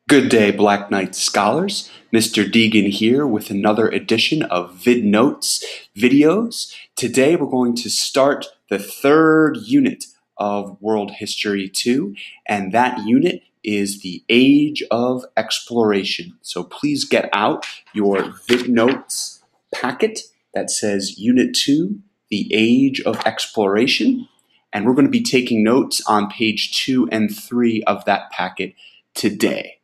Good day, Black Knight scholars. Mr. Deegan here with another edition of VidNotes videos. Today we're going to start the third unit of World History 2, and that unit is the Age of Exploration. So please get out your VidNotes packet that says Unit 2, the Age of Exploration, and we're going to be taking notes on page 2 and 3 of that packet today.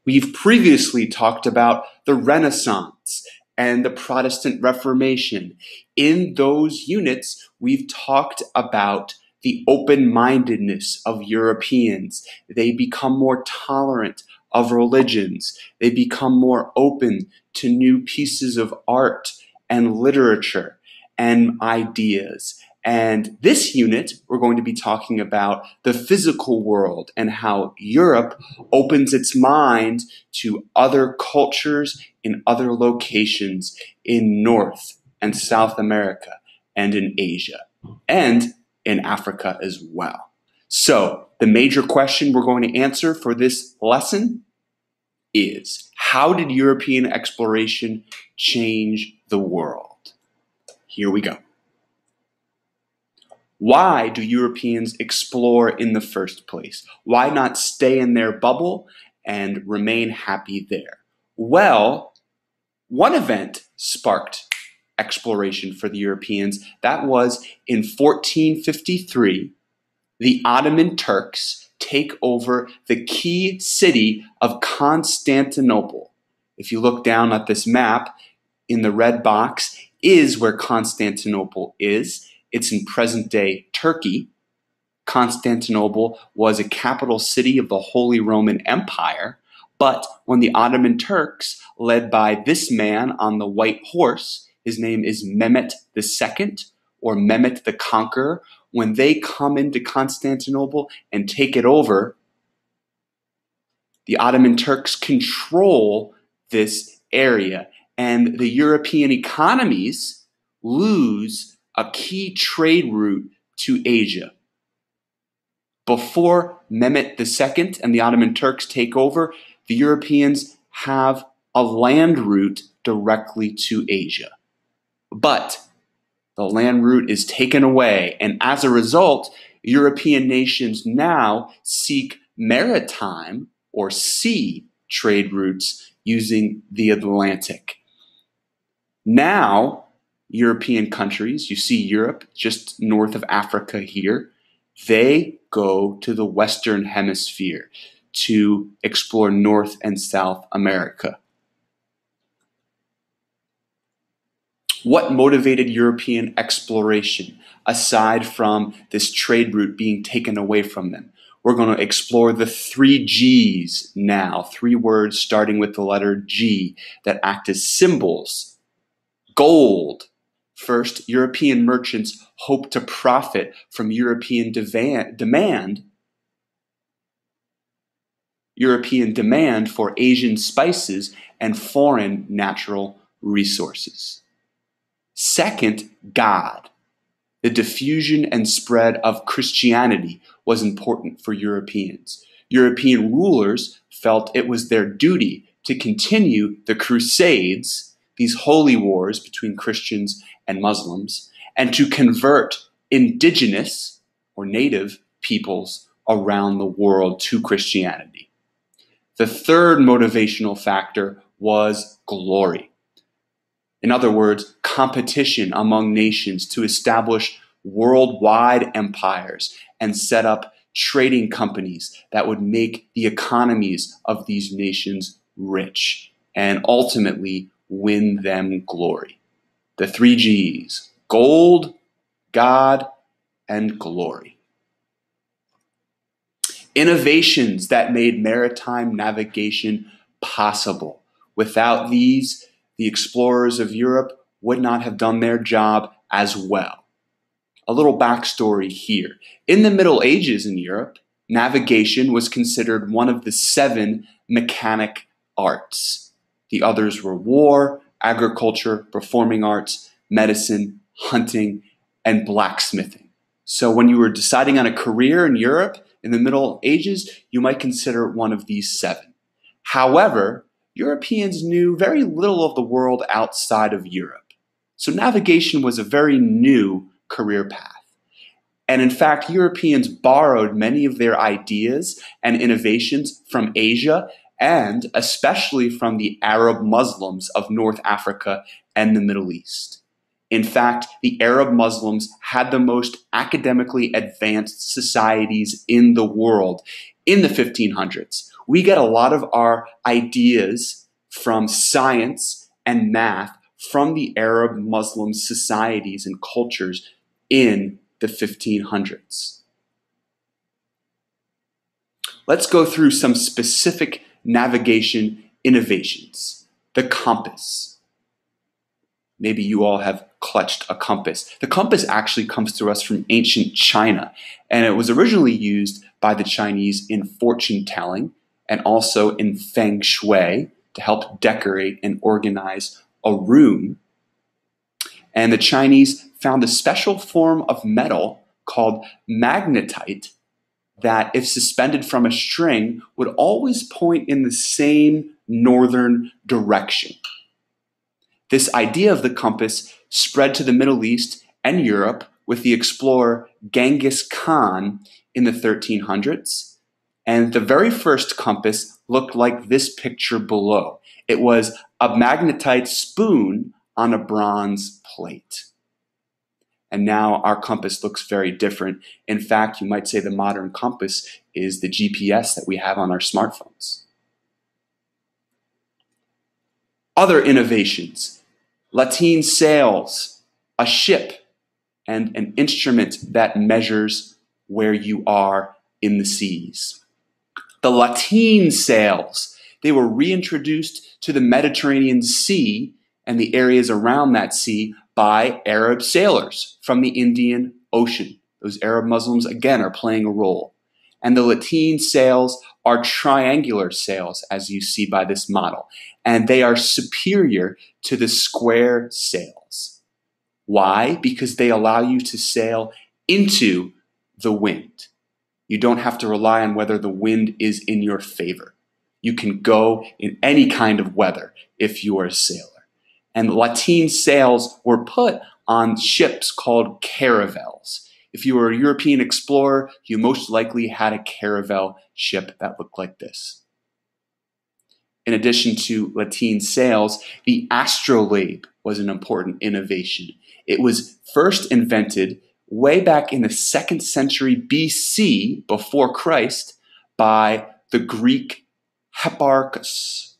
We've previously talked about the Renaissance and the Protestant Reformation. In those units, we've talked about the open-mindedness of Europeans. They become more tolerant of religions. They become more open to new pieces of art and literature and ideas. And this unit, we're going to be talking about the physical world and how Europe opens its mind to other cultures in other locations in North and South America and in Asia and in Africa as well. So the major question we're going to answer for this lesson is, how did European exploration change the world? Here we go. Why do Europeans explore in the first place? Why not stay in their bubble and remain happy there? Well, one event sparked exploration for the Europeans. That was in 1453, the Ottoman Turks take over the key city of Constantinople. If you look down at this map, in the red box is where Constantinople is. It's in present-day Turkey. Constantinople was a capital city of the Holy Roman Empire, but when the Ottoman Turks, led by this man on the white horse, his name is Mehmet II, or Mehmet the Conqueror, when they come into Constantinople and take it over, the Ottoman Turks control this area, and the European economies lose a key trade route to Asia. Before Mehmet II and the Ottoman Turks take over, the Europeans have a land route directly to Asia. But the land route is taken away, and as a result, European nations now seek maritime or sea trade routes using the Atlantic. Now, European countries, you see Europe just north of Africa here, they go to the Western Hemisphere to explore North and South America. What motivated European exploration aside from this trade route being taken away from them? We're going to explore the 3 G's now, 3 words starting with the letter G that act as symbols. Gold. First, European merchants hoped to profit from European demand for Asian spices and foreign natural resources. Second, God. The diffusion and spread of Christianity was important for Europeans. European rulers felt it was their duty to continue the Crusades, these holy wars between Christians and Muslims, and to convert indigenous or native peoples around the world to Christianity. The third motivational factor was glory. In other words, competition among nations to establish worldwide empires and set up trading companies that would make the economies of these nations rich and ultimately win them glory. The 3 G's: gold, God, and glory. Innovations that made maritime navigation possible. Without these, the explorers of Europe would not have done their job as well. A little backstory here. In the Middle Ages in Europe, navigation was considered one of the 7 mechanic arts. The others were war, agriculture, performing arts, medicine, hunting, and blacksmithing. So when you were deciding on a career in Europe in the Middle Ages, you might consider one of these 7. However, Europeans knew very little of the world outside of Europe. So navigation was a very new career path. And in fact, Europeans borrowed many of their ideas and innovations from Asia and especially from the Arab Muslims of North Africa and the Middle East. In fact, the Arab Muslims had the most academically advanced societies in the world in the 1500s. We get a lot of our ideas from science and math from the Arab Muslim societies and cultures in the 1500s. Let's go through some specific navigation innovations. The compass. Maybe you all have clutched a compass. The compass actually comes to us from ancient China, and it was originally used by the Chinese in fortune telling and also in feng shui to help decorate and organize a room. And the Chinese found a special form of metal called magnetite that, if suspended from a string, would always point in the same northern direction. This idea of the compass spread to the Middle East and Europe with the explorer Genghis Khan in the 1300s. And the very first compass looked like this picture below. It was a magnetite spoon on a bronze plate. And now our compass looks very different. In fact, you might say the modern compass is the GPS that we have on our smartphones. Other innovations: lateen sails, a ship, and an instrument that measures where you are in the seas. The lateen sails, they were reintroduced to the Mediterranean Sea and the areas around that sea by Arab sailors from the Indian Ocean. Those Arab Muslims, again, are playing a role. And the lateen sails are triangular sails, as you see by this model. And they are superior to the square sails. Why? Because they allow you to sail into the wind. You don't have to rely on whether the wind is in your favor. You can go in any kind of weather if you are a sailor. And lateen sails were put on ships called caravels. If you were a European explorer, you most likely had a caravel ship that looked like this. In addition to lateen sails, the astrolabe was an important innovation. It was first invented way back in the 2nd century BC, before Christ, by the Greek Hipparchus.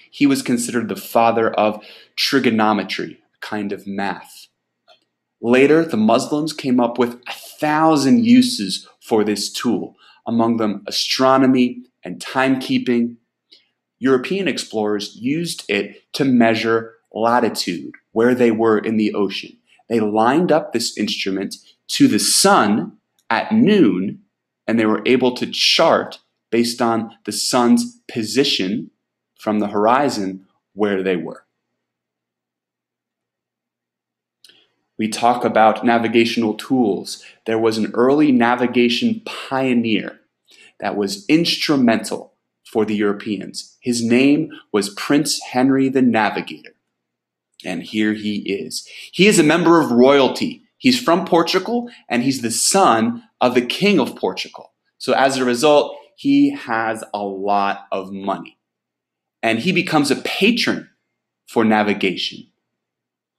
He was considered the father of trigonometry, a kind of math. Later, the Muslims came up with 1,000 uses for this tool, among them astronomy and timekeeping. European explorers used it to measure latitude, where they were in the ocean. They lined up this instrument to the sun at noon, and they were able to chart based on the sun's position from the horizon where they were. We talk about navigational tools. There was an early navigation pioneer that was instrumental for the Europeans. His name was Prince Henry the Navigator. And here he is. He is a member of royalty. He's from Portugal, and he's the son of the King of Portugal. So as a result, he has a lot of money. And he becomes a patron for navigation.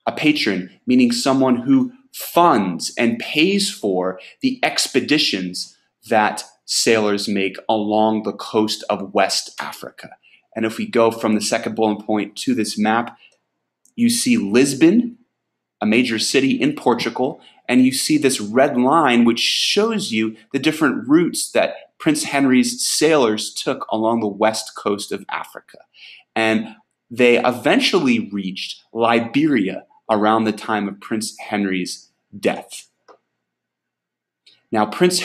A patron, meaning someone who funds and pays for the expeditions that sailors make along the coast of West Africa. And if we go from the second bullet point to this map, you see Lisbon, a major city in Portugal, and you see this red line which shows you the different routes that Prince Henry's sailors took along the west coast of Africa. And they eventually reached Liberia around the time of Prince Henry's death. Now, Prince